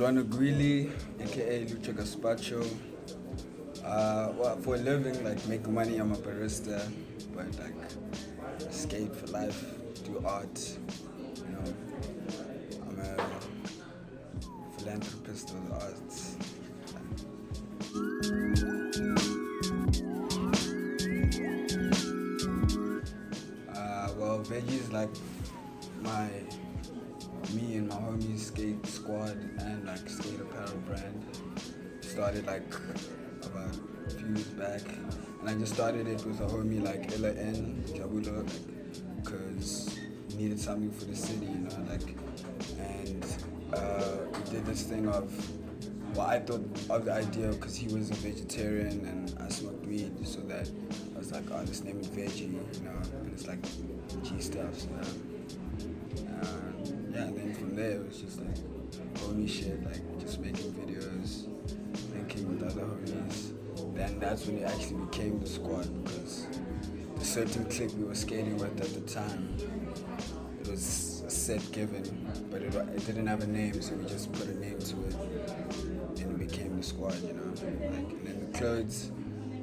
Lwando Gwili, aka Lucho Gazpacho. Well, for a living, like make money, I'm a barista, but like skate for life, do art. You know, I'm a philanthropist of the arts. Well, Vé.G is like me and my homies skate squad and like skate apparel brand. Started like about a few years back, and I just started it with a homie like Jabulo, like, cause he needed something for the city, you know, like, and we did this thing of, well, I thought of the idea because he was a vegetarian and I smoked weed, so that I was like, oh, let's name it Vé.G, you know, and it's like G stuff, so yeah, and then from there it was just like homie shit, like just making videos, linking with other homies. Then that's when it actually became the squad, because the certain clique we were skating with at the time, it was a set given, but it didn't have a name, so we just put a name to it, and it became the squad, you know. Like, and then the clothes,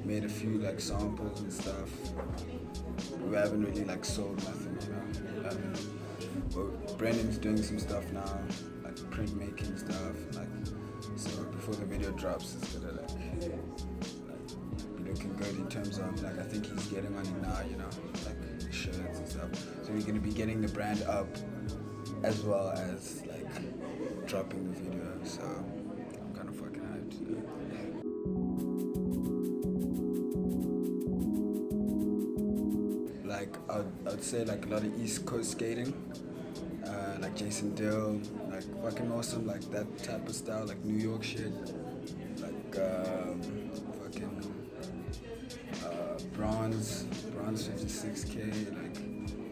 made a few like samples and stuff. We haven't really like sold nothing, you know. But Brandon's doing some stuff now, like printmaking stuff, like, so before the video drops, it's gonna like be looking good in terms of like, I think he's getting on it now, you know, like shirts and stuff. So we're gonna be getting the brand up as well as like dropping the video. So I'm kind of fucking hyped. Like I'd say like a lot of East Coast skating. Like Jason Dill, like fucking awesome, like that type of style, like New York shit, like fucking bronze 56K, like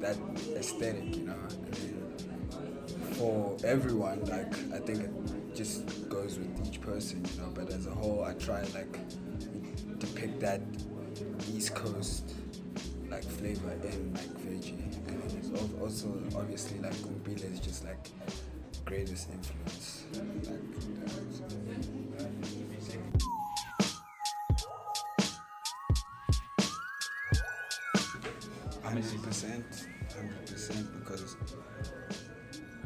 that aesthetic, you know. And then for everyone, like I think it just goes with each person, you know. But as a whole, I try like depict that East Coast like flavor in like Vé.G, and it's also obviously like Gwili is just like greatest influence. Like, 100%, because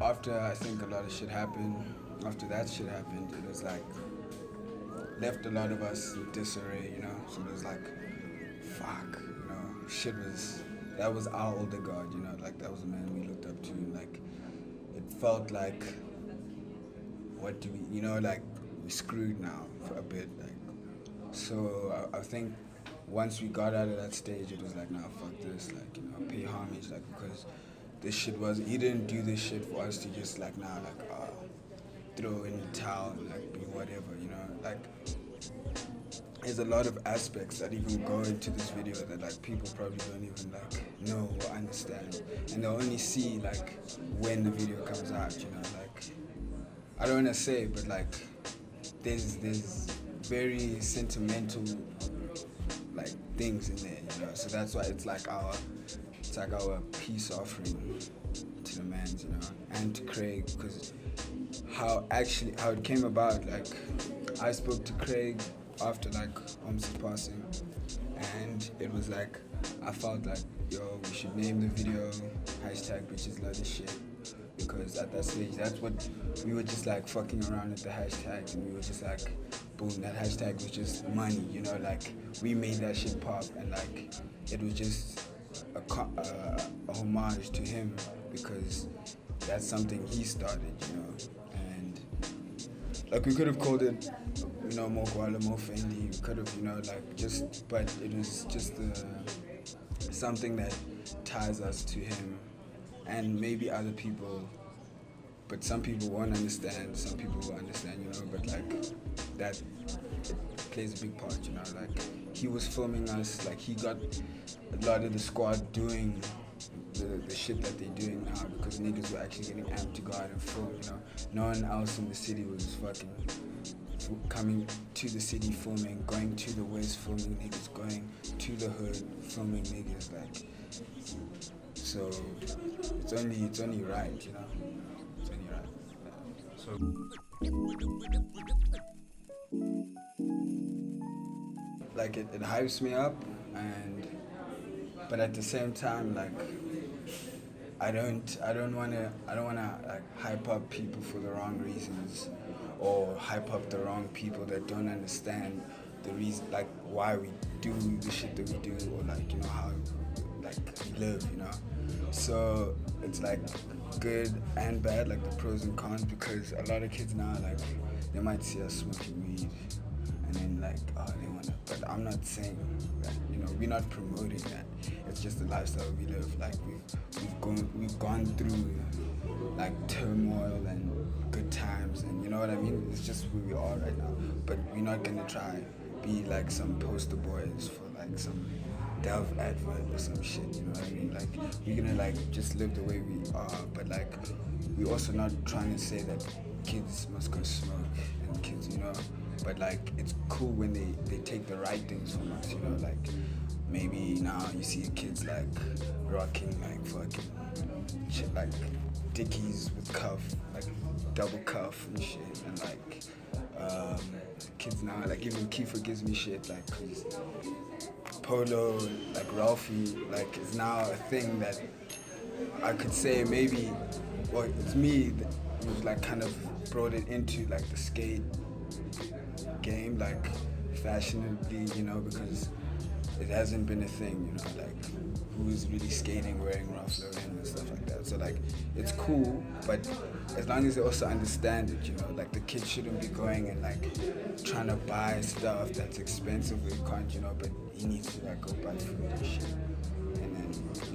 after I think a lot of shit happened, after that shit happened, it was like left a lot of us in disarray, you know. So it was like, fuck. Shit that was our older god, you know, like that was the man we looked up to, and like it felt like, what do we, you know, like we screwed now for a bit, like, so I think once we got out of that stage, it was like, nah, fuck this, like, you know, pay homage, like, because this shit he didn't do this shit for us to just like, nah, like, throw in the towel, like, be whatever, you know, like, there's a lot of aspects that even go into this video that like people probably don't even like know or understand, and they'll only see like when the video comes out, you know. Like, I don't want to say, but like there's very sentimental like things in there, you know. So that's why it's like our peace offering to the mans, you know, and to Craig, because how it came about. Like, I spoke to Craig after like Om's passing, and it was like I felt like, yo, we should name the video #bitches love this shit, because at that stage that's what we were just like fucking around with the hashtags, and we were just like, boom, that hashtag was just money, you know, like we made that shit pop, and like it was just a homage to him, because that's something he started, you know. And like we could have called it, you know, more Gwala, more Fendi, we could have, you know, like just, but it was just something that ties us to him, and maybe other people, but some people won't understand, some people will understand, you know, but like that plays a big part, you know. Like, he was filming us, like he got a lot of the squad doing the shit that they're doing now, because niggas were actually getting amped to go out and film, you know. No one else in the city was fucking coming to the city filming, going to the west filming niggas, going to the hood filming niggas, like, so it's only right, you know. It's only right. So Like it hypes me up, and but at the same time, like I don't wanna like hype up people for the wrong reasons, or hype up the wrong people that don't understand the reason, like why we do the shit that we do, or like how like we live, So it's like good and bad, like the pros and cons, because a lot of kids now, like they might see us smoking weed and then like, oh, they wanna, but I'm not saying that, we're not promoting that. It's just the lifestyle we live. Like we've gone through like turmoil and good times, and you know what I mean. It's just where we are right now. But we're not gonna try be like some poster boys for like some Dove advert or some shit. You know what I mean? Like we're gonna like just live the way we are, but like we're also not trying to say that kids must go smoke and kids, but like it's cool when they take the right things from us, like maybe now you see kids like rocking like fucking shit like Dickies with cuff, like double cuff and shit, and like kids now, like even Kiefer gives me shit like 'cause Polo, like Ralphie, like is now a thing that I could say maybe, well, it's me that was like kind of brought it into like the skate game, like fashionably, because it hasn't been a thing, like who's really skating wearing Ralph Lauren and stuff like that. So like it's cool, but as long as they also understand it, like the kid shouldn't be going and like trying to buy stuff that's expensive or you can't, but he needs to like go buy food and shit. And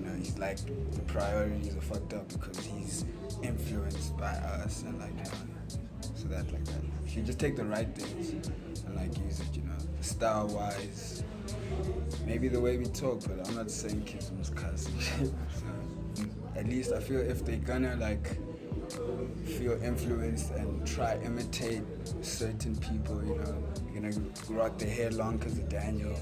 then, he's like the priorities are fucked up because he's influenced by us and like, so that like that. If you just take the right things and like use it, style wise, maybe the way we talk, but I'm not saying kids must cuss and shit. So, at least I feel if they're gonna like feel influenced and try imitate certain people, you're gonna rock their hair long because of Daniel,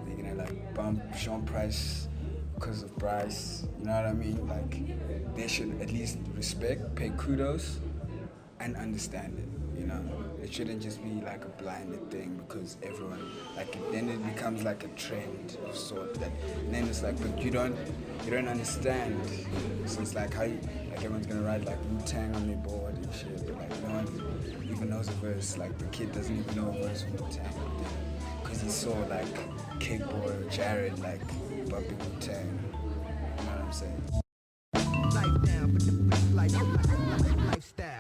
they're gonna like bump Sean Price because of Bryce, you know what I mean? Like they should at least respect, pay kudos, and understand it. It shouldn't just be like a blinded thing because everyone like then it becomes like a trend of sort that, and then it's like, but you don't understand. So it's like how like everyone's gonna ride like Wu-Tang on their board and shit, but like no one even knows a verse. Like the kid doesn't even know a verse of Wu-Tang because he saw like Cake Boy or Jared like bumping Wu-Tang. You know what I'm saying? Life down, but the life, lifestyle.